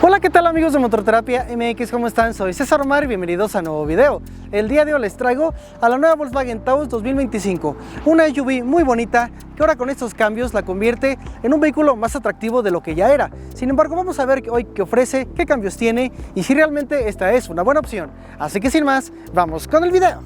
Hola, ¿qué tal amigos de Motorterapia MX? ¿Cómo están? Soy César Omar y bienvenidos a nuevo video. El día de hoy les traigo a la nueva Volkswagen Taos 2025, una SUV muy bonita que ahora con estos cambios la convierte en un vehículo más atractivo de lo que ya era. Sin embargo, vamos a ver hoy qué ofrece, qué cambios tiene y si realmente esta es una buena opción. Así que sin más, vamos con el video.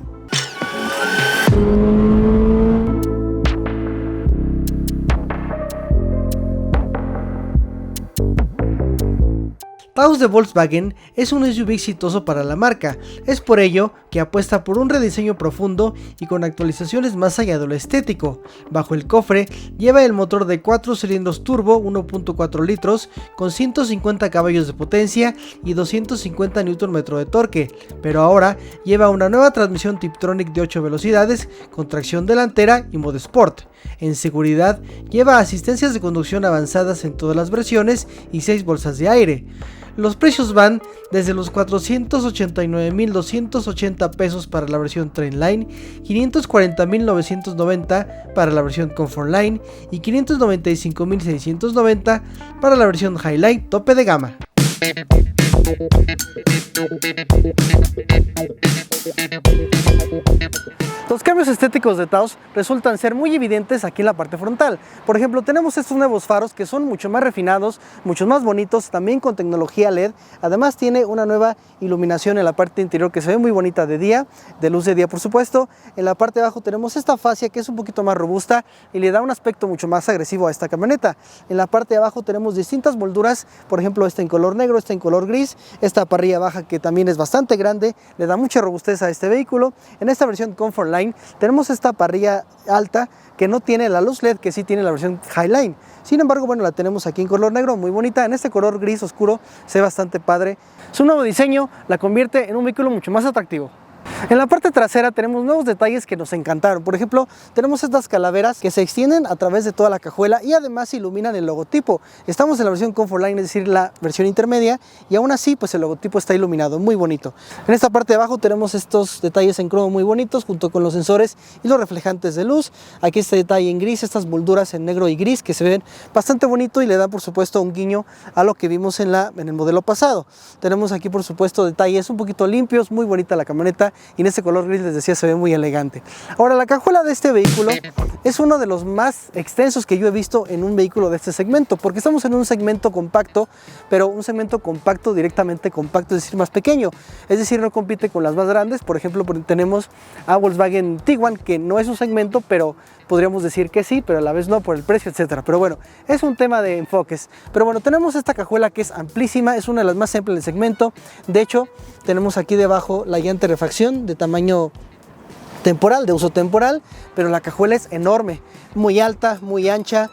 Taos de Volkswagen es un SUV exitoso para la marca, es por ello que apuesta por un rediseño profundo y con actualizaciones más allá de lo estético. Bajo el cofre lleva el motor de 4 cilindros turbo 1.4 litros con 150 caballos de potencia y 250 Nm de torque, pero ahora lleva una nueva transmisión Tiptronic de 8 velocidades con tracción delantera y modo Sport. En seguridad lleva asistencias de conducción avanzadas en todas las versiones y 6 bolsas de aire. Los precios van desde los 489.280 pesos para la versión Trendline, 540.990 para la versión Comfortline y 595.690 para la versión Highline tope de gama. Los cambios estéticos de Taos resultan ser muy evidentes aquí en la parte frontal. Por ejemplo, tenemos estos nuevos faros que son mucho más refinados, mucho más bonitos, también con tecnología LED. Además tiene una nueva iluminación en la parte interior que se ve muy bonita de día, de luz de día por supuesto. En la parte de abajo tenemos esta fascia que es un poquito más robusta y le da un aspecto mucho más agresivo a esta camioneta. En la parte de abajo tenemos distintas molduras, por ejemplo esta en color negro, esta en color gris, esta parrilla baja que también es bastante grande, le da mucha robustez a este vehículo. En esta versión Comfortline tenemos esta parrilla alta que no tiene la luz LED que sí tiene la versión Highline. Sin embargo, bueno, la tenemos aquí en color negro, muy bonita. En este color gris oscuro se ve bastante padre. Su nuevo diseño la convierte en un vehículo mucho más atractivo. En la parte trasera tenemos nuevos detalles que nos encantaron. Por ejemplo, tenemos estas calaveras que se extienden a través de toda la cajuela y además iluminan el logotipo. Estamos en la versión Comfortline, es decir, la versión intermedia, y aún así pues el logotipo está iluminado, muy bonito. En esta parte de abajo tenemos estos detalles en cromo muy bonitos junto con los sensores y los reflejantes de luz. Aquí este detalle en gris, estas molduras en negro y gris que se ven bastante bonito y le dan por supuesto un guiño a lo que vimos en el modelo pasado. Tenemos aquí por supuesto detalles un poquito limpios, muy bonita la camioneta. Y en este color gris les decía se ve muy elegante. Ahora la cajuela de este vehículo es uno de los más extensos que yo he visto en un vehículo de este segmento, porque estamos en un segmento compacto, pero un segmento compacto directamente compacto, es decir, más pequeño, es decir, no compite con las más grandes. Por ejemplo, tenemos a Volkswagen Tiguan, que no es un segmento, pero podríamos decir que sí, pero a la vez no por el precio, etcétera. Pero bueno, es un tema de enfoques. Pero bueno, tenemos esta cajuela que es amplísima, es una de las más amplias del segmento. De hecho, tenemos aquí debajo la llanta de refacción de tamaño temporal, de uso temporal, pero la cajuela es enorme, muy alta, muy ancha.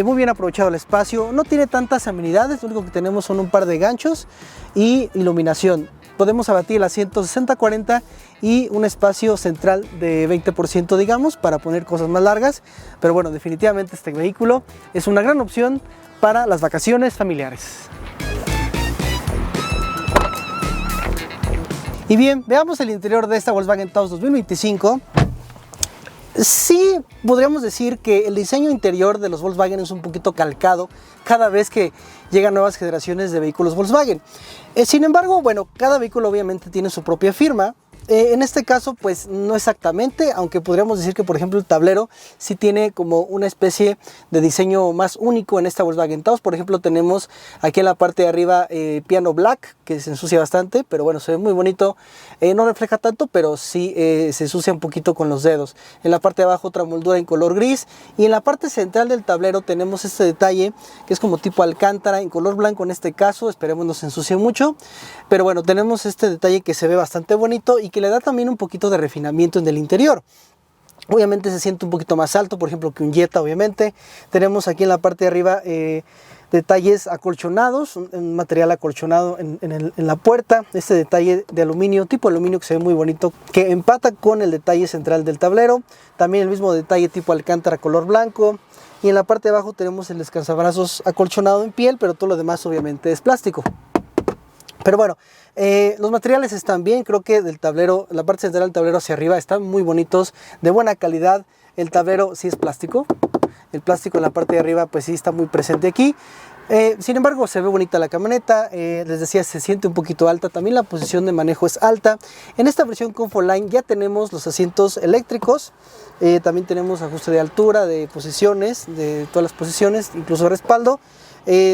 Muy bien aprovechado el espacio, no tiene tantas amenidades, lo único que tenemos son un par de ganchos y iluminación. Podemos abatir el asiento 60-40 y un espacio central de 20%, digamos, para poner cosas más largas. Pero bueno, definitivamente este vehículo es una gran opción para las vacaciones familiares. Y bien, veamos el interior de esta Volkswagen Taos 2025. Sí, podríamos decir que el diseño interior de los Volkswagen es un poquito calcado cada vez que llegan nuevas generaciones de vehículos Volkswagen. Sin embargo, bueno, cada vehículo obviamente tiene su propia firma. En este caso pues no exactamente, aunque podríamos decir que por ejemplo el tablero sí tiene como una especie de diseño más único en esta Volkswagen Taos. Por ejemplo tenemos aquí en la parte de arriba piano black, que se ensucia bastante, pero bueno, se ve muy bonito. No refleja tanto, pero sí se ensucia un poquito con los dedos. En la parte de abajo otra moldura en color gris, y en la parte central del tablero tenemos este detalle que es como tipo alcántara en color blanco en este caso. Esperemos no se ensucie mucho, pero bueno, tenemos este detalle que se ve bastante bonito y que le da también un poquito de refinamiento en el interior. Obviamente se siente un poquito más alto, por ejemplo, que un Jetta, obviamente. Tenemos aquí en la parte de arriba detalles acolchonados, un material acolchonado en la puerta. Este detalle de aluminio, tipo aluminio, que se ve muy bonito, que empata con el detalle central del tablero. También el mismo detalle tipo alcántara color blanco. Y en la parte de abajo tenemos el descansabrazos acolchonado en piel, pero todo lo demás obviamente es plástico. Pero bueno, los materiales están bien. Creo que del tablero, la parte central del tablero hacia arriba están muy bonitos, de buena calidad. El tablero sí es plástico, el plástico en la parte de arriba pues sí está muy presente aquí. Sin embargo, se ve bonita la camioneta, les decía, se siente un poquito alta, también la posición de manejo es alta. En esta versión Comfortline ya tenemos los asientos eléctricos, también tenemos ajuste de altura, de posiciones, de todas las posiciones, incluso respaldo.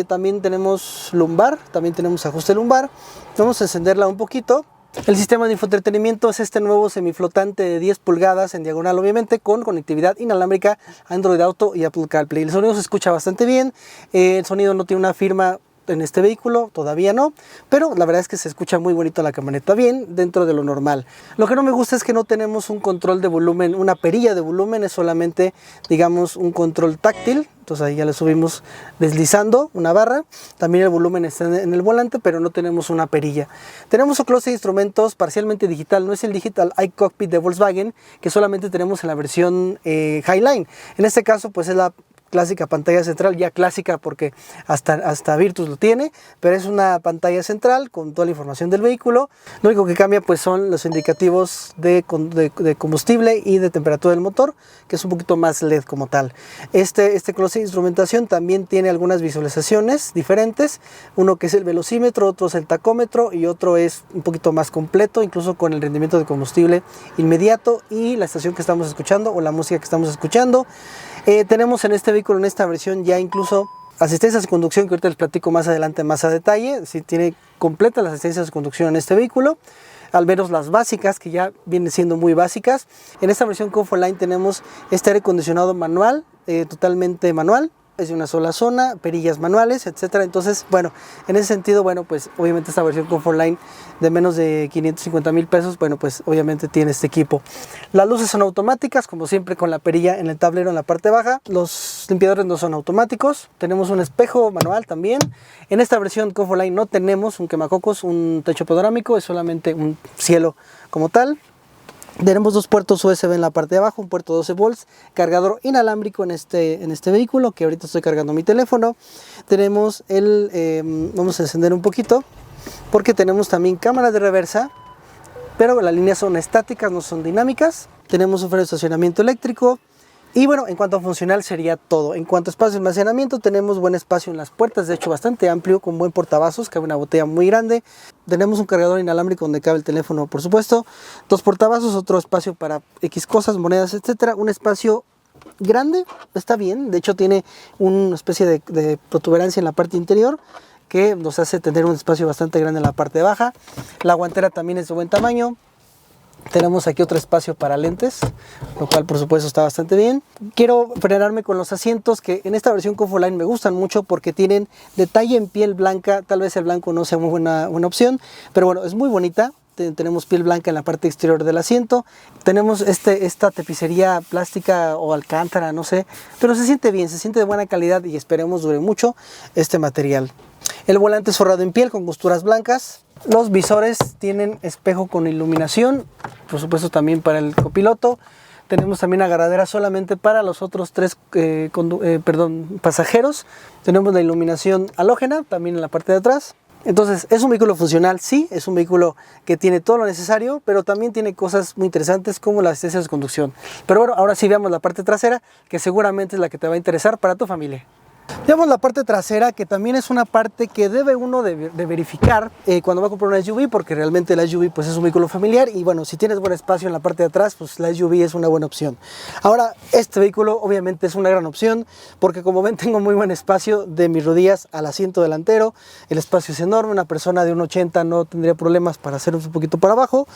También tenemos lumbar, también tenemos ajuste lumbar. Vamos a encenderla un poquito. El sistema de infoentretenimiento es este nuevo semiflotante de 10 pulgadas en diagonal, obviamente, con conectividad inalámbrica, Android Auto y Apple CarPlay. El sonido se escucha bastante bien, el sonido no tiene una firma en este vehículo, todavía no, pero la verdad es que se escucha muy bonito la camioneta, bien dentro de lo normal. Lo que no me gusta es que no tenemos un control de volumen, una perilla de volumen, es solamente, digamos, un control táctil. Entonces ahí ya le subimos deslizando una barra. También el volumen está en el volante, pero no tenemos una perilla. Tenemos un closet de instrumentos parcialmente digital. No es el Digital iCockpit de Volkswagen, que solamente tenemos en la versión Highline. En este caso, pues es la clásica pantalla central, ya clásica porque hasta Virtus lo tiene, pero es una pantalla central con toda la información del vehículo. Lo único que cambia pues son los indicativos de combustible y de temperatura del motor, que es un poquito más LED como tal. Este closet de instrumentación también tiene algunas visualizaciones diferentes, uno que es el velocímetro, otro es el tacómetro y otro es un poquito más completo, incluso con el rendimiento de combustible inmediato y la estación que estamos escuchando o la música que estamos escuchando. Tenemos en este vehículo, en esta versión, ya incluso asistencias de conducción, que ahorita les platico más adelante más a detalle. Sí, tiene completa las asistencias de conducción en este vehículo, al menos las básicas, que ya vienen siendo muy básicas. En esta versión Comfortline tenemos este aire acondicionado manual, totalmente manual. Es de una sola zona, perillas manuales, etcétera. Entonces, bueno, en ese sentido, bueno, pues obviamente esta versión Comfortline de menos de 550,000 pesos, bueno, pues obviamente tiene este equipo. Las luces son automáticas, como siempre, con la perilla en el tablero en la parte baja. Los limpiadores no son automáticos. Tenemos un espejo manual también. En esta versión Comfortline no tenemos un quemacocos, un techo panorámico, es solamente un cielo como tal. Tenemos dos puertos USB en la parte de abajo, un puerto 12 volts, cargador inalámbrico en este vehículo, que ahorita estoy cargando mi teléfono. Tenemos vamos a encender un poquito, porque tenemos también cámara de reversa, pero las líneas son estáticas, no son dinámicas. Tenemos un freno de estacionamiento eléctrico. Y bueno, en cuanto a funcional sería todo. En cuanto a espacio de almacenamiento, tenemos buen espacio en las puertas, de hecho bastante amplio, con buen portavasos, cabe una botella muy grande. Tenemos un cargador inalámbrico donde cabe el teléfono, por supuesto. Dos portavasos, otro espacio para X cosas, monedas, etcétera. Un espacio grande, está bien, de hecho tiene una especie de protuberancia en la parte interior, que nos hace tener un espacio bastante grande en la parte baja. La guantera también es de buen tamaño. Tenemos aquí otro espacio para lentes, lo cual por supuesto está bastante bien. Quiero frenarme con los asientos, que en esta versión Comfortline me gustan mucho porque tienen detalle en piel blanca. Tal vez el blanco no sea muy buena opción, pero bueno, es muy bonita. Tenemos piel blanca en la parte exterior del asiento. Tenemos esta tapicería plástica o alcántara, no sé, pero se siente bien, se siente de buena calidad y esperemos dure mucho este material. El volante es forrado en piel con costuras blancas. Los visores tienen espejo con iluminación, por supuesto también para el copiloto. Tenemos también agarradera solamente para los otros tres pasajeros. Tenemos la iluminación halógena también en la parte de atrás. Entonces, es un vehículo funcional, sí, es un vehículo que tiene todo lo necesario, pero también tiene cosas muy interesantes como las asistencias de conducción. Pero bueno, ahora sí veamos la parte trasera, que seguramente es la que te va a interesar para tu familia. Veamos la parte trasera, que también es una parte que debe uno de verificar cuando va a comprar una SUV, porque realmente la SUV pues, es un vehículo familiar y bueno, si tienes buen espacio en la parte de atrás, pues la SUV es una buena opción. Ahora, este vehículo obviamente es una gran opción porque como ven tengo muy buen espacio de mis rodillas al asiento delantero, el espacio es enorme, una persona de 1,80 no tendría problemas para hacer un poquito para abajo.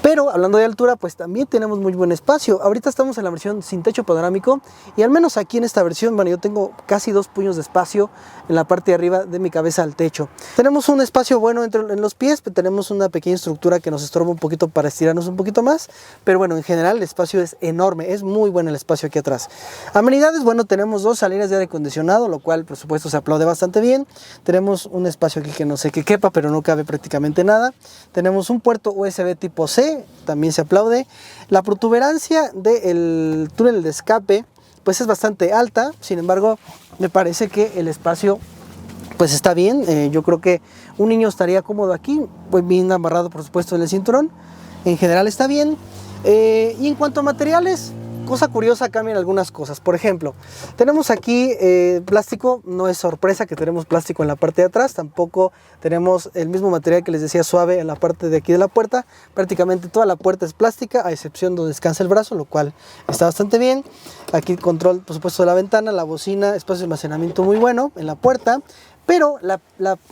Pero hablando de altura, pues también tenemos muy buen espacio. Ahorita estamos en la versión sin techo panorámico y al menos aquí en esta versión, bueno, yo tengo casi 2 puños de espacio en la parte de arriba de mi cabeza al techo. Tenemos un espacio bueno en los pies, pero tenemos una pequeña estructura que nos estorba un poquito para estirarnos un poquito más. Pero bueno, en general el espacio es enorme, es muy bueno el espacio aquí atrás. Amenidades, bueno, tenemos 2 salidas de aire acondicionado, lo cual por supuesto se aplaude bastante bien. Tenemos un espacio aquí que no sé qué quepa, pero no cabe prácticamente nada. Tenemos un puerto USB tipo C, también se aplaude. La protuberancia del túnel de escape pues es bastante alta, sin embargo me parece que el espacio pues está bien. Yo creo que un niño estaría cómodo aquí, pues bien amarrado por supuesto en el cinturón. En general está bien. Y en cuanto a materiales, Cosa curiosa, cambian algunas cosas. Por ejemplo, tenemos aquí plástico, no es sorpresa que tenemos plástico en la parte de atrás, tampoco tenemos el mismo material que les decía suave en la parte de aquí de la puerta. Prácticamente toda la puerta es plástica, a excepción donde descansa el brazo, lo cual está bastante bien. Aquí control, por supuesto, de la ventana, la bocina, espacio de almacenamiento muy bueno en la puerta. Pero la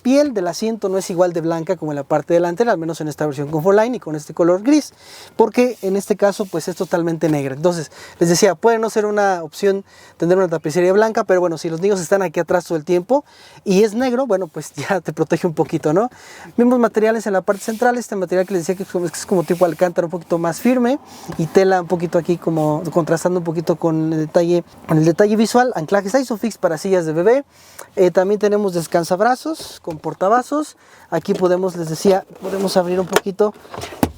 piel del asiento no es igual de blanca como en la parte delantera, al menos en esta versión Comfortline y con este color gris, porque en este caso pues es totalmente negra. Entonces, les decía, puede no ser una opción tener una tapicería blanca, pero bueno, si los niños están aquí atrás todo el tiempo y es negro, bueno, pues ya te protege un poquito, ¿no? Mismos materiales en la parte central, este material que les decía que es como tipo alcántara, un poquito más firme, y tela un poquito aquí como contrastando un poquito con el detalle visual. Anclajes Isofix para sillas de bebé. También tenemos descansabrazos con portavasos. Aquí podemos, les decía, podemos abrir un poquito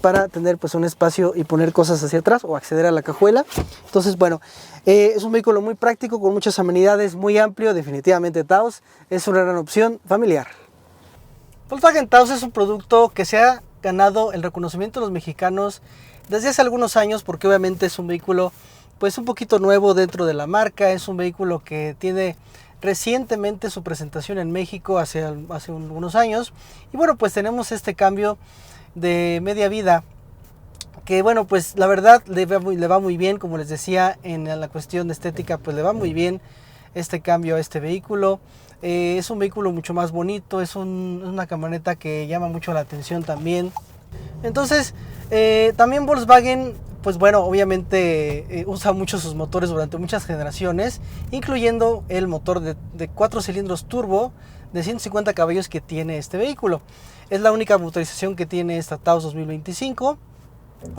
para tener pues un espacio y poner cosas hacia atrás o acceder a la cajuela. Entonces, bueno, es un vehículo muy práctico con muchas amenidades, muy amplio. Definitivamente Taos es una gran opción familiar. Volkswagen Taos es un producto que se ha ganado el reconocimiento de los mexicanos desde hace algunos años, porque obviamente es un vehículo pues un poquito nuevo dentro de la marca. Es un vehículo que tiene recientemente su presentación en México hace unos años, y bueno, pues tenemos este cambio de media vida que bueno, pues la verdad le va muy bien. Como les decía, en la cuestión de estética pues le va muy bien este cambio a este vehículo. Es un vehículo mucho más bonito, es una camioneta que llama mucho la atención también. Entonces también Volkswagen pues bueno, obviamente usa mucho sus motores durante muchas generaciones, incluyendo el motor de 4 cilindros turbo de 150 caballos que tiene este vehículo. Es la única motorización que tiene esta Taos 2025.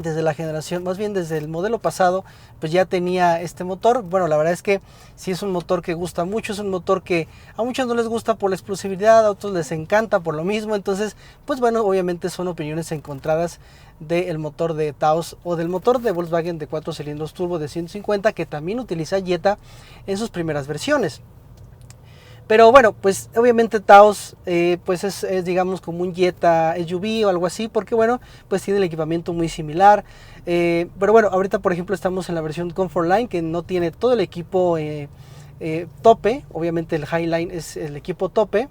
Desde la generación, más bien desde el modelo pasado, pues ya tenía este motor. Bueno, la verdad es que sí es un motor que gusta mucho, es un motor que a muchos no les gusta por la explosividad, a otros les encanta por lo mismo. Entonces, pues bueno, obviamente son opiniones encontradas del motor de Taos o del motor de Volkswagen de 4 cilindros turbo de 150, que también utiliza Jetta en sus primeras versiones. Pero bueno, pues obviamente Taos pues es digamos como un Jetta SUV o algo así, porque bueno, pues tiene el equipamiento muy similar. Pero bueno, ahorita por ejemplo estamos en la versión Comfortline, que no tiene todo el equipo tope. Obviamente el Highline es el equipo tope.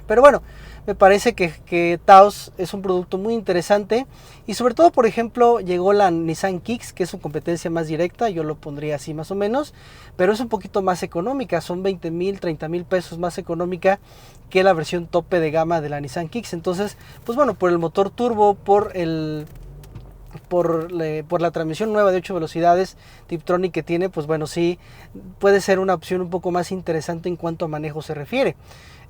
Pero bueno, me parece que Taos es un producto muy interesante. Y sobre todo, por ejemplo, llegó la Nissan Kicks, que es su competencia más directa. Yo lo pondría así más o menos, pero es un poquito más económica. Son 20,000, 30,000 pesos más económica que la versión tope de gama de la Nissan Kicks. Entonces, pues bueno, por el motor turbo, por la transmisión nueva de 8 velocidades Tiptronic que tiene, pues bueno, sí puede ser una opción un poco más interesante en cuanto a manejo se refiere.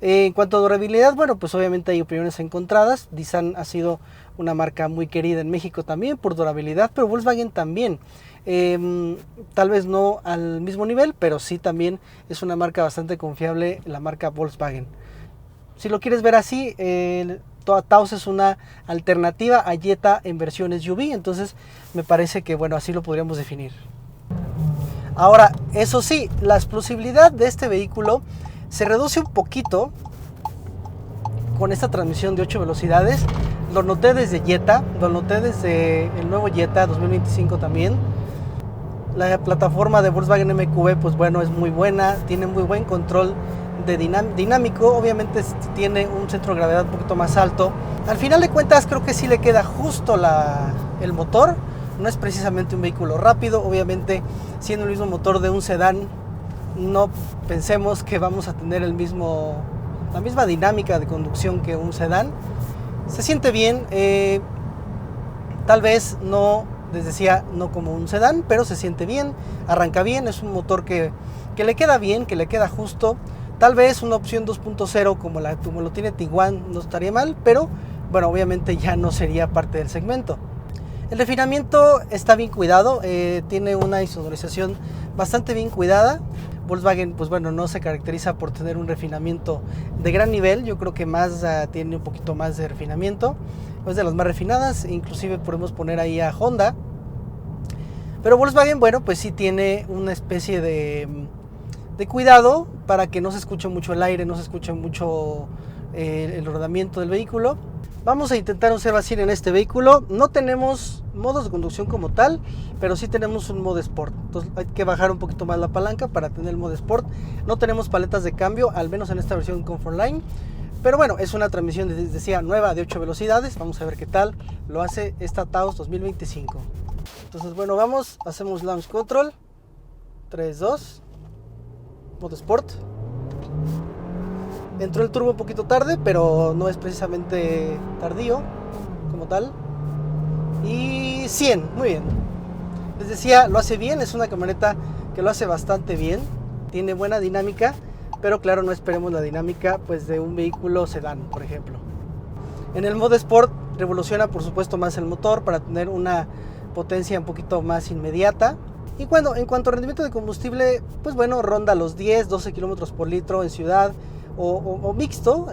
En cuanto a durabilidad, bueno, pues obviamente hay opiniones encontradas. Nissan ha sido una marca muy querida en México también por durabilidad, pero Volkswagen también. Tal vez no al mismo nivel, pero sí también es una marca bastante confiable, la marca Volkswagen. Si lo quieres ver así, Taos es una alternativa a Jetta en versión SUV, entonces me parece que bueno, así lo podríamos definir. Ahora, eso sí, la explosividad de este vehículo se reduce un poquito con esta transmisión de 8 velocidades. Lo noté desde Jetta, lo noté desde el nuevo Jetta 2025 también. La plataforma de Volkswagen MQB, pues bueno, es muy buena, tiene muy buen control de dinámico. Obviamente tiene un centro de gravedad un poquito más alto. Al final de cuentas creo que sí le queda justo el motor. No es precisamente un vehículo rápido, obviamente siendo el mismo motor de un sedán, no pensemos que vamos a tener la misma dinámica de conducción que un sedán. Se siente bien, tal vez no, les decía, no como un sedán, pero se siente bien, arranca bien, es un motor que le queda bien, que le queda justo. Tal vez una opción 2.0 como lo tiene Tiguan no estaría mal, pero bueno, obviamente ya no sería parte del segmento. El refinamiento está bien cuidado, tiene una insonorización bastante bien cuidada. Volkswagen, pues bueno, no se caracteriza por tener un refinamiento de gran nivel. Yo creo que Mazda tiene un poquito más de refinamiento, es de las más refinadas. Inclusive podemos poner ahí a Honda. Pero Volkswagen, bueno, pues sí tiene una especie de cuidado para que no se escuche mucho el aire, no se escuche mucho el rodamiento del vehículo. Vamos a intentar un 0 a 100 en este vehículo. No tenemos modos de conducción como tal, pero sí tenemos un modo Sport. Entonces hay que bajar un poquito más la palanca para tener el modo Sport. No tenemos paletas de cambio, al menos en esta versión Comfortline. Pero bueno, es una transmisión, les decía, nueva de 8 velocidades. Vamos a ver qué tal lo hace esta Taos 2025. Entonces bueno, vamos, hacemos Launch Control. 3, 2. Modo Sport. Entró el turbo un poquito tarde, pero no es precisamente tardío como tal. Y 100, muy bien. Les decía, lo hace bien, es una camioneta que lo hace bastante bien. Tiene buena dinámica, pero claro, no esperemos la dinámica pues de un vehículo sedán, por ejemplo. En el modo Sport revoluciona por supuesto más el motor para tener una potencia un poquito más inmediata. Y bueno, en cuanto a rendimiento de combustible, pues bueno, ronda los 10, 12 kilómetros por litro en ciudad. O mixto,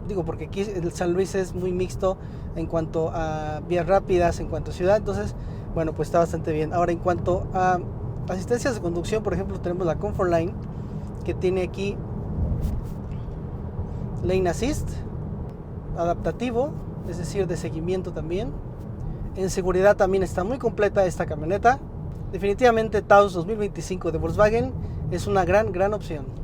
digo porque aquí el San Luis es muy mixto en cuanto a vías rápidas, en cuanto a ciudad, entonces bueno, pues está bastante bien. Ahora en cuanto a asistencias de conducción, por ejemplo, tenemos la Comfortline, que tiene aquí Lane Assist, adaptativo, es decir, de seguimiento también. En seguridad también está muy completa esta camioneta. Definitivamente Taos 2025 de Volkswagen es una gran opción.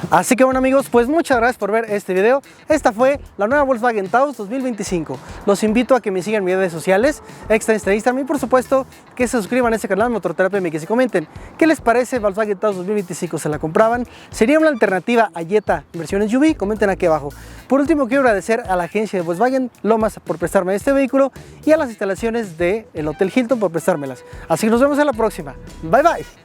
Así que bueno amigos, pues muchas gracias por ver este video. Esta fue la nueva Volkswagen Taos 2025. Los invito a que me sigan en mis redes sociales, extra Instagram, y por supuesto que se suscriban a este canal Motorterapia MX y comenten qué les parece Volkswagen Taos 2025. ¿Se la compraban? ¿Sería una alternativa a Jetta versión SUV? Comenten aquí abajo. Por último, quiero agradecer a la agencia de Volkswagen Lomas por prestarme este vehículo y a las instalaciones del Hotel Hilton por prestármelas. Así que nos vemos en la próxima. Bye bye.